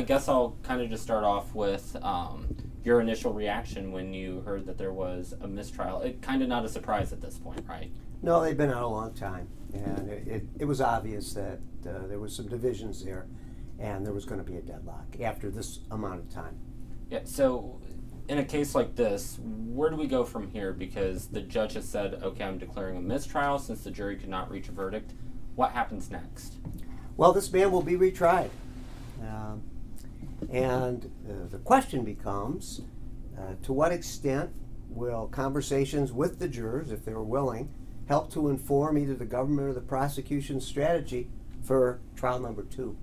I guess I'll kind of just start off with your initial reaction when you heard that there was a mistrial. It kind of not a surprise at this point, right? No, they've been out a long time, and it was obvious that there was some divisions there, and there was going to be a deadlock after this amount of time. Yeah, so in a case like this, where do we go from here? Because the judge has said, okay, I'm declaring a mistrial since the jury could not reach a verdict. What happens next? Well, this man will be retried. And the question becomes, to what extent will conversations with the jurors, if they're willing, help to inform either the government or the prosecution's strategy for trial number 2?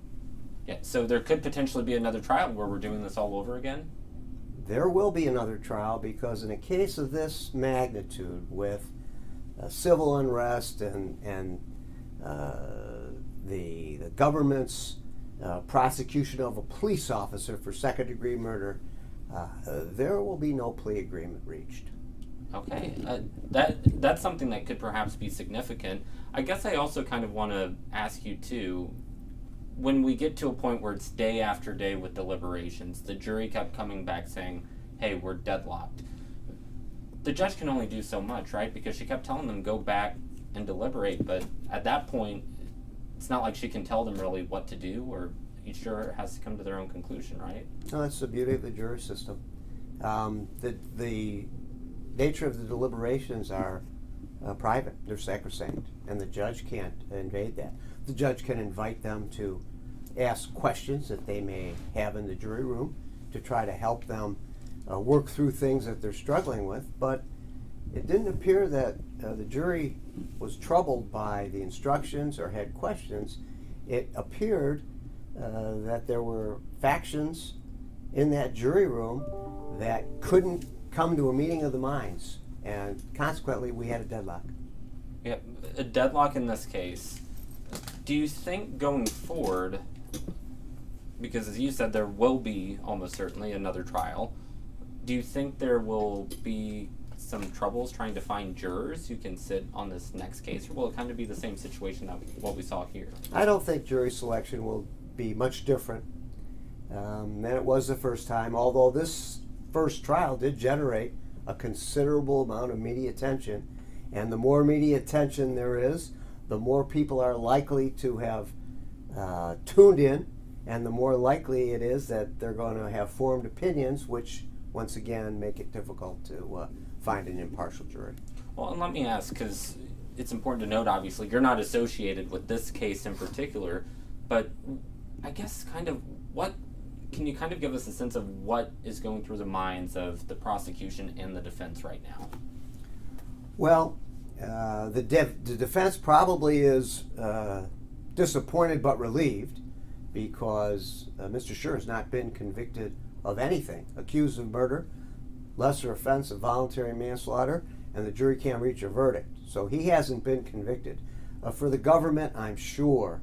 Yeah, so there could potentially be another trial where we're doing this all over again? There will be another trial because in a case of this magnitude with civil unrest and the government's prosecution of a police officer for second-degree murder, there will be no plea agreement reached. Okay, that's something that could perhaps be significant. I guess I also kind of want to ask you too, when we get to a point where it's day after day with deliberations, the jury kept coming back saying, hey, we're deadlocked. The judge can only do so much, right? Because she kept telling them, go back and deliberate, but at that point, it's not like she can tell them really what to do, or each juror has to come to their own conclusion, right? No, that's the beauty of the jury system. The nature of the deliberations are private. They're sacrosanct, and the judge can't invade that. The judge can invite them to ask questions that they may have in the jury room to try to help them work through things that they're struggling with, but it didn't appear that the jury was troubled by the instructions or had questions. It appeared that there were factions in that jury room that couldn't come to a meeting of the minds, and consequently we had a deadlock. Yeah, a deadlock in this case. Do you think going forward, because as you said there will be almost certainly another trial, do you think there will be some troubles trying to find jurors who can sit on this next case, or will it kind of be the same situation that what we saw here? I don't think jury selection will be much different than it was the first time, although this first trial did generate a considerable amount of media attention, and the more media attention there is, the more people are likely to have tuned in, and the more likely it is that they're going to have formed opinions, which once again make it difficult to find an impartial jury. Well, and let me ask, because it's important to note, obviously, you're not associated with this case in particular, but I guess kind of what, can you kind of give us a sense of what is going through the minds of the prosecution and the defense right now? Well, the defense probably is disappointed but relieved because Mr. Schurr has not been convicted of anything, accused of murder, lesser offense of voluntary manslaughter, and the jury can't reach a verdict. So he hasn't been convicted. For the government, I'm sure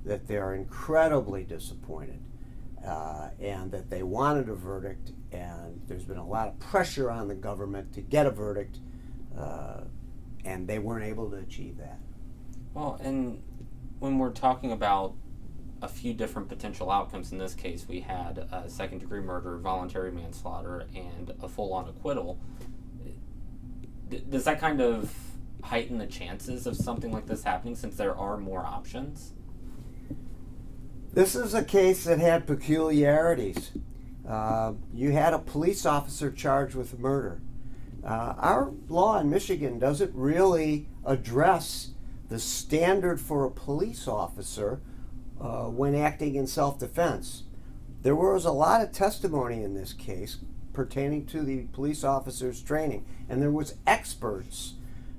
that they're incredibly disappointed and that they wanted a verdict, and there's been a lot of pressure on the government to get a verdict, and they weren't able to achieve that. Well, and when we're talking about a few different potential outcomes in this case, we had second-degree murder, voluntary manslaughter, and a full-on acquittal. Does that kind of heighten the chances of something like this happening since there are more options? This is a case that had peculiarities. You had a police officer charged with murder. Our law in Michigan doesn't really address the standard for a police officer when acting in self-defense. There was a lot of testimony in this case pertaining to the police officer's training, and there was experts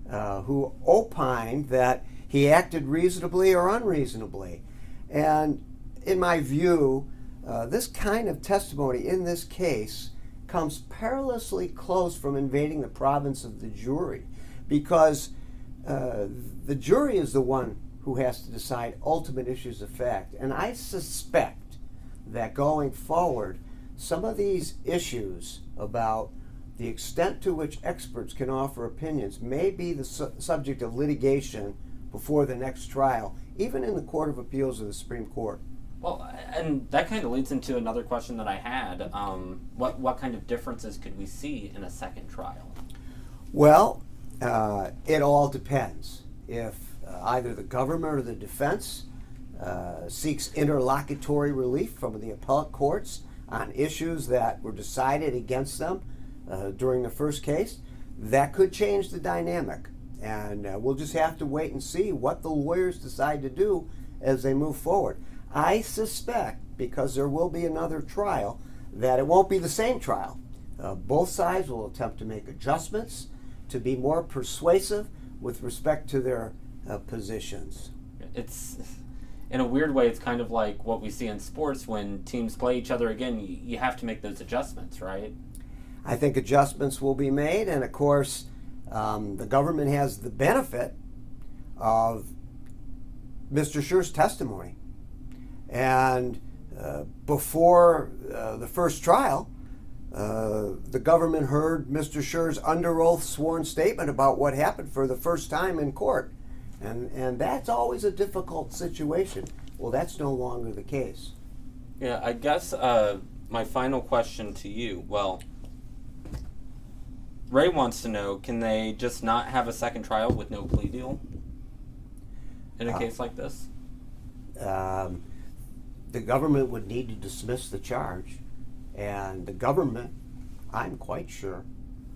who opined that he acted reasonably or unreasonably. And in my view, this kind of testimony in this case comes perilously close from invading the province of the jury, because the jury is the one who has to decide ultimate issues of fact. And I suspect that going forward, some of these issues about the extent to which experts can offer opinions may be the subject of litigation before the next trial, even in the Court of Appeals of the Supreme Court. Well, and that kind of leads into another question that I had. What kind of differences could we see in a second trial? Well, it all depends. If either the government or the defense seeks interlocutory relief from the appellate courts on issues that were decided against them during the first case, that could change the dynamic. And we'll just have to wait and see what the lawyers decide to do as they move forward. I suspect, because there will be another trial, that it won't be the same trial. Both sides will attempt to make adjustments to be more persuasive with respect to their positions. It's, in a weird way, it's kind of like what we see in sports when teams play each other again. You have to make those adjustments, right? I think adjustments will be made, and of course, the government has the benefit of Mr. Schurr's testimony. And before the first trial, the government heard Mr. Schurr's under oath sworn statement about what happened for the first time in court. And that's always a difficult situation. Well, that's no longer the case. Yeah, I guess my final question to you, well, Ray wants to know, can they just not have a second trial with no plea deal in a case like this? The government would need to dismiss the charge, and the government, I'm quite sure,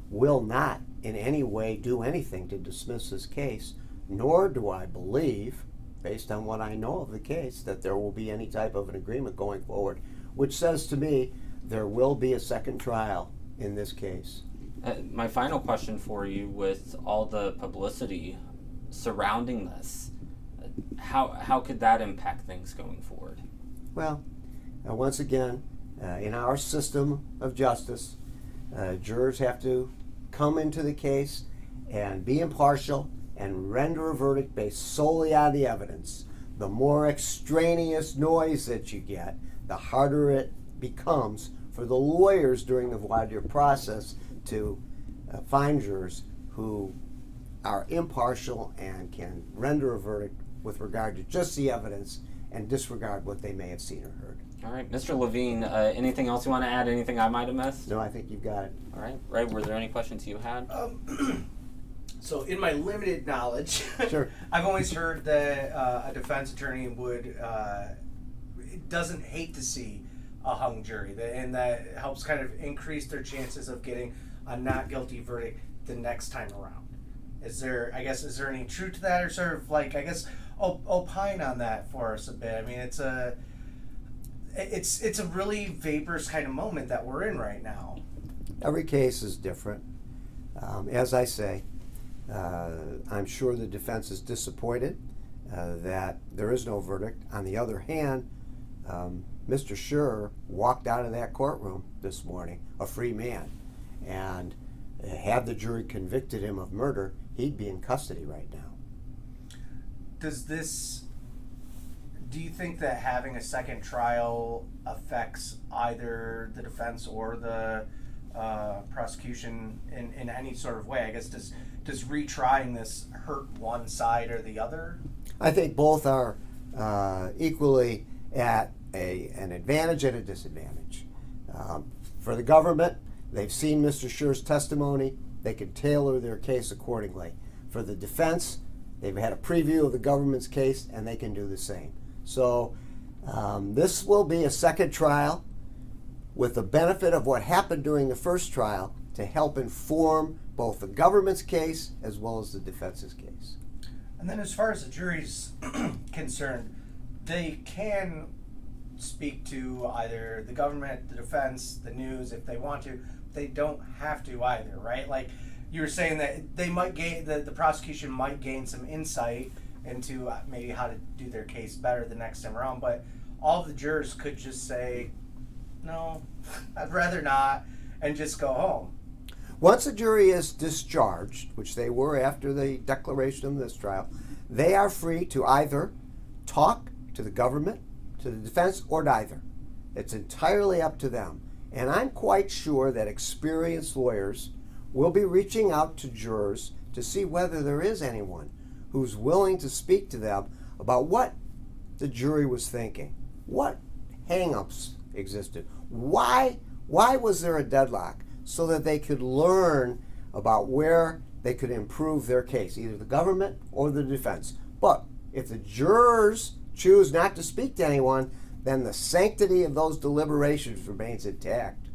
will not in any way do anything to dismiss this case, nor do I believe, based on what I know of the case, that there will be any type of an agreement going forward, which says to me there will be a second trial in this case. My final question for you, with all the publicity surrounding this, how could that impact things going forward? Well, once again, in our system of justice, jurors have to come into the case and be impartial and render a verdict based solely on the evidence. The more extraneous noise that you get, the harder it becomes for the lawyers during the voir dire process to find jurors who are impartial and can render a verdict with regard to just the evidence and disregard what they may have seen or heard. All right, Mr. Levine, anything else you want to add? Anything I might have missed? No, I think you've got it. All right, Ray, were there any questions you had? So in my limited knowledge, Sure. I've always heard that a defense attorney doesn't hate to see a hung jury, and that helps kind of increase their chances of getting a not guilty verdict the next time around. Is there any truth to that, or sort of like, I guess, opine on that for us a bit? I mean, it's a really vaporous kind of moment that we're in right now. Every case is different. As I say, I'm sure the defense is disappointed that there is no verdict. On the other hand, Mr. Schurr walked out of that courtroom this morning a free man, and had the jury convicted him of murder, he'd be in custody right now. Do you think that having a second trial affects either the defense or the prosecution in any sort of way? I guess, does retrying this hurt one side or the other? I think both are equally at an advantage and a disadvantage. For the government, they've seen Mr. Schurr's testimony. They can tailor their case accordingly. For the defense, they've had a preview of the government's case, and they can do the same. So this will be a second trial with the benefit of what happened during the first trial to help inform both the government's case as well as the defense's case. And then as far as the jury's concerned, they can speak to either the government, the defense, the news if they want to. They don't have to either, right? Like you were saying that they might gain, the prosecution might gain some insight into maybe how to do their case better the next time around, but all of the jurors could just say, no, I'd rather not, and just go home. Once a jury is discharged, which they were after the declaration of this trial, they are free to either talk to the government, to the defense, or neither. It's entirely up to them. And I'm quite sure that experienced lawyers will be reaching out to jurors to see whether there is anyone who's willing to speak to them about what the jury was thinking, What hang-ups existed? Why was there a deadlock? So that they could learn about where they could improve their case, either the government or the defense. But if the jurors choose not to speak to anyone, then the sanctity of those deliberations remains intact.